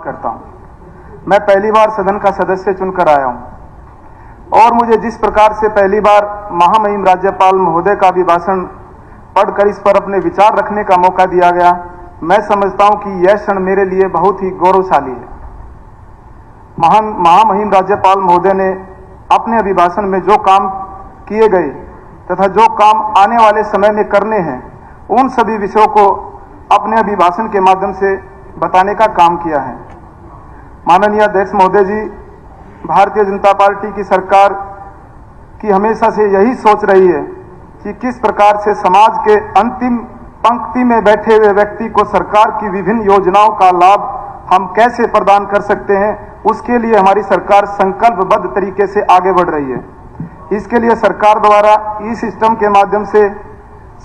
करता हूं। मैं पहली बार सदन का सदस्य चुनकर आया हूं और मुझे जिस प्रकार से पहली बार महामहिम राज्यपाल महोदय का अभिभाषण पढ़कर इस पर अपने विचार रखने का मौका दिया गया, मैं समझता हूं कि यह क्षण मेरे लिए बहुत ही गौरवशाली है। महामहिम राज्यपाल महोदय ने अपने अभिभाषण में जो काम किए गए तथा जो काम आने वाले समय में करने हैं, उन सभी विषयों को अपने अभिभाषण के माध्यम से बताने का काम किया है। माननीय अध्यक्ष महोदय जी, भारतीय जनता पार्टी की सरकार की हमेशा से यही सोच रही है कि किस प्रकार से समाज के अंतिम पंक्ति में बैठे हुए व्यक्ति को सरकार की विभिन्न योजनाओं का लाभ हम कैसे प्रदान कर सकते हैं, उसके लिए हमारी सरकार संकल्पबद्ध तरीके से आगे बढ़ रही है। इसके लिए सरकार द्वारा ई सिस्टम के माध्यम से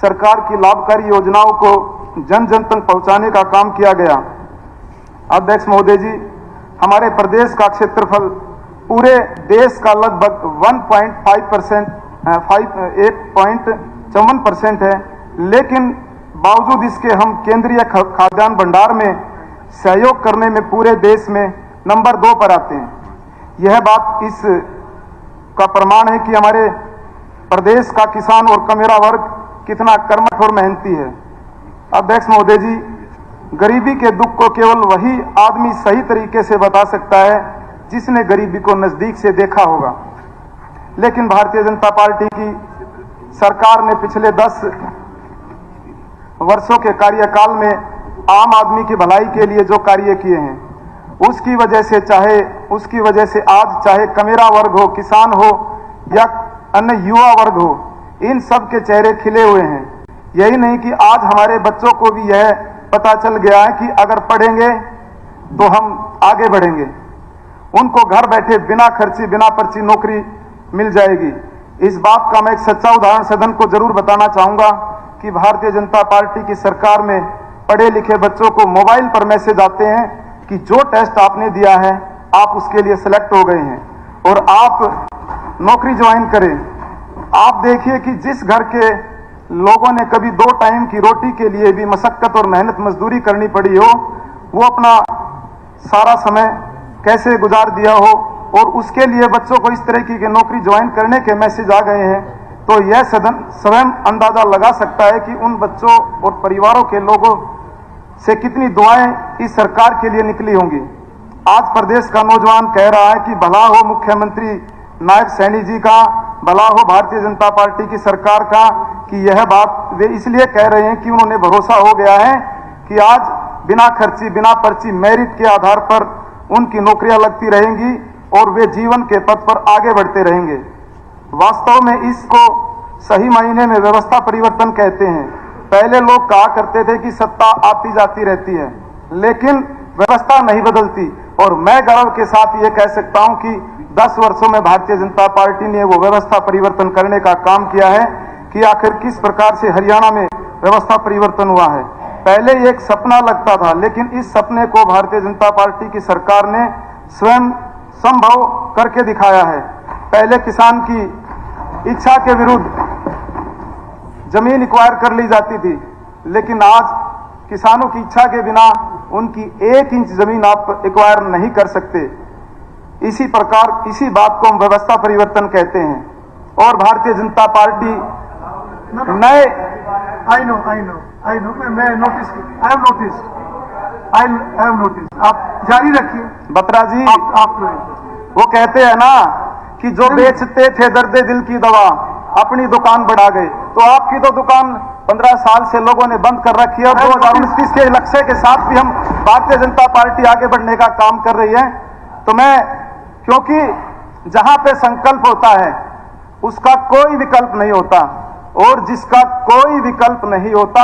सरकार की लाभकारी योजनाओं को जन जन तक पहुंचाने का काम किया गया। अध्यक्छ महोदय जी, हमारे प्रदेश का क्षेत्रफल पूरे देश का लगभग 1.54% है, लेकिन बावजूद इसके हम केंद्रीय खाद्यान्न भंडार में सहयोग करने में पूरे देश में नंबर 2 पर आते हैं। यह बात इस का प्रमाण है कि हमारे प्रदेश का किसान और कमेरा वर्ग कितना कर्मठ और मेहनती है। अध्यक्ष महोदय जी, गरीबी के दुख को केवल वही आदमी सही तरीके से बता सकता है जिसने गरीबी को नजदीक से देखा होगा, लेकिन भारतीय जनता पार्टी की सरकार ने पिछले 10 वर्षों के कार्यकाल में आम आदमी की भलाई के लिए जो कार्य किए हैं, उसकी वजह से आज चाहे कमेरा वर्ग हो, किसान हो या अन्य युवा वर्ग हो, इन सब के चेहरे खिले हुए हैं। यही नहीं कि आज हमारे बच्चों को भी यह पता चल गया है कि अगर पढ़ेंगे तो हम आगे बढ़ेंगे, उनको घर बैठे बिना खर्ची बिना पर्ची नौकरी मिल जाएगी। इस बात का मैं एक सच्चा उदाहरण सदन को जरूर बताना चाहूंगा कि भारतीय जनता पार्टी की सरकार में पढ़े लिखे बच्चों को मोबाइल पर मैसेज आते हैं कि जो टेस्ट आपने दिया है आप उसके लिए सिलेक्ट हो गए हैं और आप नौकरी ज्वाइन करें। आप देखिए कि जिस घर के लोगों ने कभी 2 टाइम की रोटी के लिए भी मशक्कत और मेहनत मजदूरी करनी पड़ी हो, वो अपना सारा समय कैसे गुजार दिया हो और उसके लिए बच्चों को इस तरह की नौकरी ज्वाइन करने के मैसेज आ गए हैं, तो यह सदन स्वयं अंदाजा लगा सकता है कि उन बच्चों और परिवारों के लोगों से कितनी दुआएं इस सरकार के लिए निकली होंगी। आज प्रदेश का नौजवान कह रहा है कि भला हो मुख्यमंत्री नायब सैनी जी का, भला हो भारतीय जनता पार्टी की सरकार का, कि यह बात वे इसलिए कह रहे हैं कि उन्होंने भरोसा हो गया है कि आज बिना खर्ची बिना पर्ची मेरिट के आधार पर उनकी नौकरियां लगती रहेंगी और वे जीवन के पथ पर आगे बढ़ते रहेंगे। वास्तव में इसको सही मायने में व्यवस्था परिवर्तन कहते हैं। पहले लोग कहा करते थे कि सत्ता आती जाती रहती है, लेकिन व्यवस्था नहीं बदलती, और मैं गर्व के साथ ये कह सकता हूं कि 10 वर्षों में भारतीय जनता पार्टी ने वो व्यवस्था परिवर्तन करने का काम किया है कि आखिर किस प्रकार से हरियाणा में व्यवस्था परिवर्तन हुआ है। पहले एक सपना लगता था, लेकिन इस सपने को भारतीय जनता पार्टी की सरकार ने स्वयं संभव करके दिखाया है। पहले किसान की इच्छा के विरुद्ध जमीन एक्वायर कर ली जाती थी, लेकिन आज किसानों की इच्छा के बिना उनकी 1 इंच जमीन आप एक्वायर नहीं कर सकते। इसी प्रकार इसी बात को हम व्यवस्था परिवर्तन कहते हैं। और भारतीय जनता पार्टी नए आई नो मैं नोटिस आई हैव नोटिस। आप जारी रखिए। बत्रा जी, आप वो कहते हैं ना कि जो बेचते थे दर्दे दिल की दवा अपनी दुकान बढ़ा गए, तो आपकी तो दुकान 15 साल से लोगों ने बंद कर रखी है और 2029 के लक्ष्य के साथ भी हम भारतीय जनता पार्टी आगे बढ़ने का काम कर रही है। तो मैं, क्योंकि जहां पे संकल्प होता है उसका कोई विकल्प नहीं होता, और जिसका कोई विकल्प नहीं होता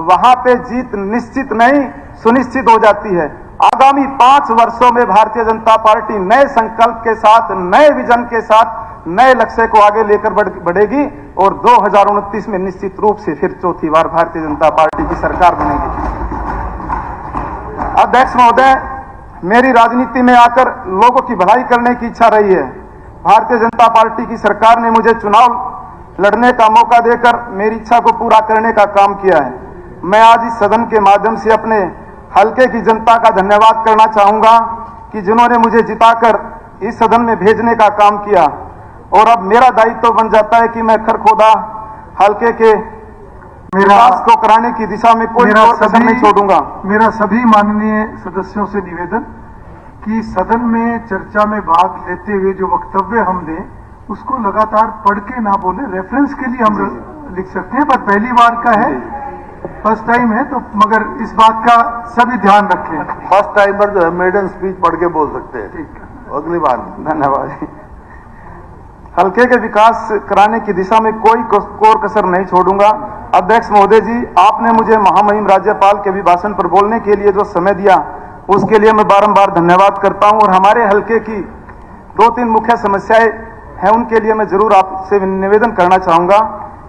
वहां पे जीत निश्चित नहीं सुनिश्चित हो जाती है। आगामी 5 वर्षों में भारतीय जनता पार्टी नए संकल्प के साथ, नए विजन के साथ, नए लक्ष्य को आगे लेकर बढ़ेगी और 2029 में निश्चित रूप से फिर चौथी बार भारतीय जनता पार्टी की सरकार बनेगी। अध्यक्ष महोदय, मेरी राजनीति में आकर लोगों की भलाई करने की इच्छा रही है। भारतीय जनता पार्टी की सरकार ने मुझे चुनाव लड़ने का मौका देकर मेरी इच्छा को पूरा करने का काम किया है। मैं आज इस सदन के माध्यम से अपने हल्के की जनता का धन्यवाद करना चाहूंगा कि जिन्होंने मुझे जिताकर इस सदन में भेजने का काम किया। और अब मेरा दायित्व बन जाता है कि मैं खरखोदा हल्के के विकास को कराने की दिशा में कोई कसर नहीं छोड़ूंगा। मेरा सभी माननीय सदस्यों से निवेदन कि सदन में चर्चा में भाग लेते हुए जो वक्तव्य हम दें उसको लगातार पढ़ के ना बोले, रेफरेंस के लिए हम लिख सकते हैं, पर पहली बार का है, फर्स्ट टाइम है, तो मगर इस बात का सभी ध्यान रखें। फर्स्ट टाइमर जो है मेडन स्पीच पढ़ के बोल सकते हैं। ठीक है, अगली बार। धन्यवाद। हल्के के विकास कराने की दिशा में कोई कोर कसर नहीं छोड़ूंगा। अध्यक्ष महोदय जी, आपने मुझे महामहिम राज्यपाल के अभिभाषण पर बोलने के लिए जो समय दिया उसके लिए मैं बारंबार धन्यवाद करता हूं। और हमारे हल्के की 2-3 मुख्य समस्याएं हैं, उनके लिए मैं जरूर आपसे निवेदन करना चाहूंगा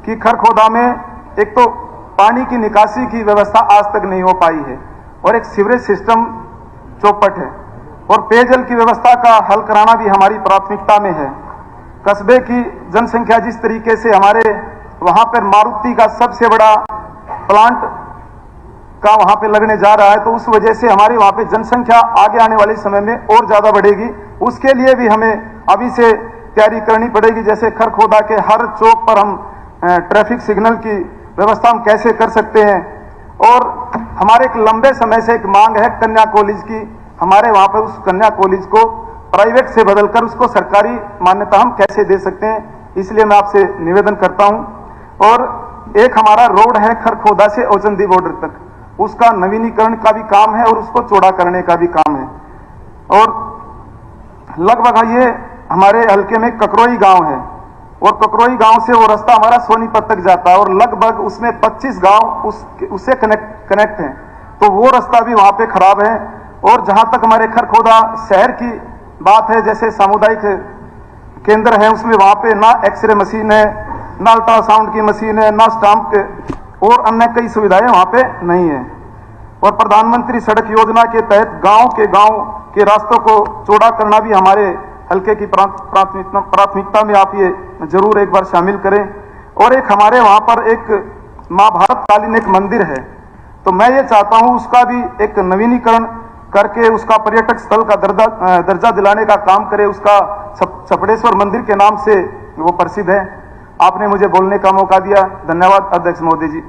कि खरखोदा में एक तो पानी की निकासी की व्यवस्था आज तक नहीं हो पाई है और एक सीवरेज सिस्टम चौपट है और पेयजल की व्यवस्था का हल कराना भी हमारी प्राथमिकता में है। कस्बे की जनसंख्या जिस तरीके से हमारे वहां पर मारुति का सबसे बड़ा प्लांट का वहां पे लगने जा रहा है, तो उस वजह से हमारी वहां पे जनसंख्या आगे आने वाले समय में और ज्यादा बढ़ेगी। उसके लिए भी हमें अभी से तैयारी करनी पड़ेगी। जैसे खरखोदा के हर चौक पर हम ट्रैफिक सिग्नल की व्यवस्था हम कैसे कर सकते हैं। और हमारे एक लंबे समय से एक मांग है कन्या कॉलेज की, हमारे वहां पर उस कन्या कॉलेज को प्राइवेट से बदलकर उसको सरकारी मान्यता हम कैसे दे सकते हैं, इसलिए मैं आपसे निवेदन करता हूं। और एक हमारा रोड है खरखोदा से औचंदी बॉर्डर तक, उसका नवीनीकरण का भी काम है और उसको चौड़ा करने का भी काम है। और लगभग ये हमारे हल्के में ककरोई गांव है और ककरोई गांव से वो रास्ता हमारा सोनीपत तक जाता है और लगभग उसमें 25 गांव उससे कनेक्ट हैं, तो वो रास्ता भी वहां पे खराब है। और जहां तक हमारे खरखोदा शहर की बात है, जैसे सामुदायिक केंद्र है, उसमें वहां पे ना एक्सरे मशीन है, ना अल्ट्रासाउंड की मशीन है, ना स्टाम्प और अन्य कई सुविधाएं वहां पे नहीं है। और प्रधानमंत्री सड़क योजना के तहत गांव के रास्तों को चौड़ा करना भी हमारे हल्के की प्राथमिकता में आप ये जरूर एक बार शामिल करें। और एक हमारे वहां पर एक महाभारत कालीन एक मंदिर है, तो मैं ये चाहता हूं उसका भी एक नवीनीकरण करके उसका पर्यटक स्थल का दर्जा दिलाने का काम करे। उसका छपड़ेश्वर मंदिर के नाम से वो प्रसिद्ध है। आपने मुझे बोलने का मौका दिया, धन्यवाद अध्यक्ष महोदय जी।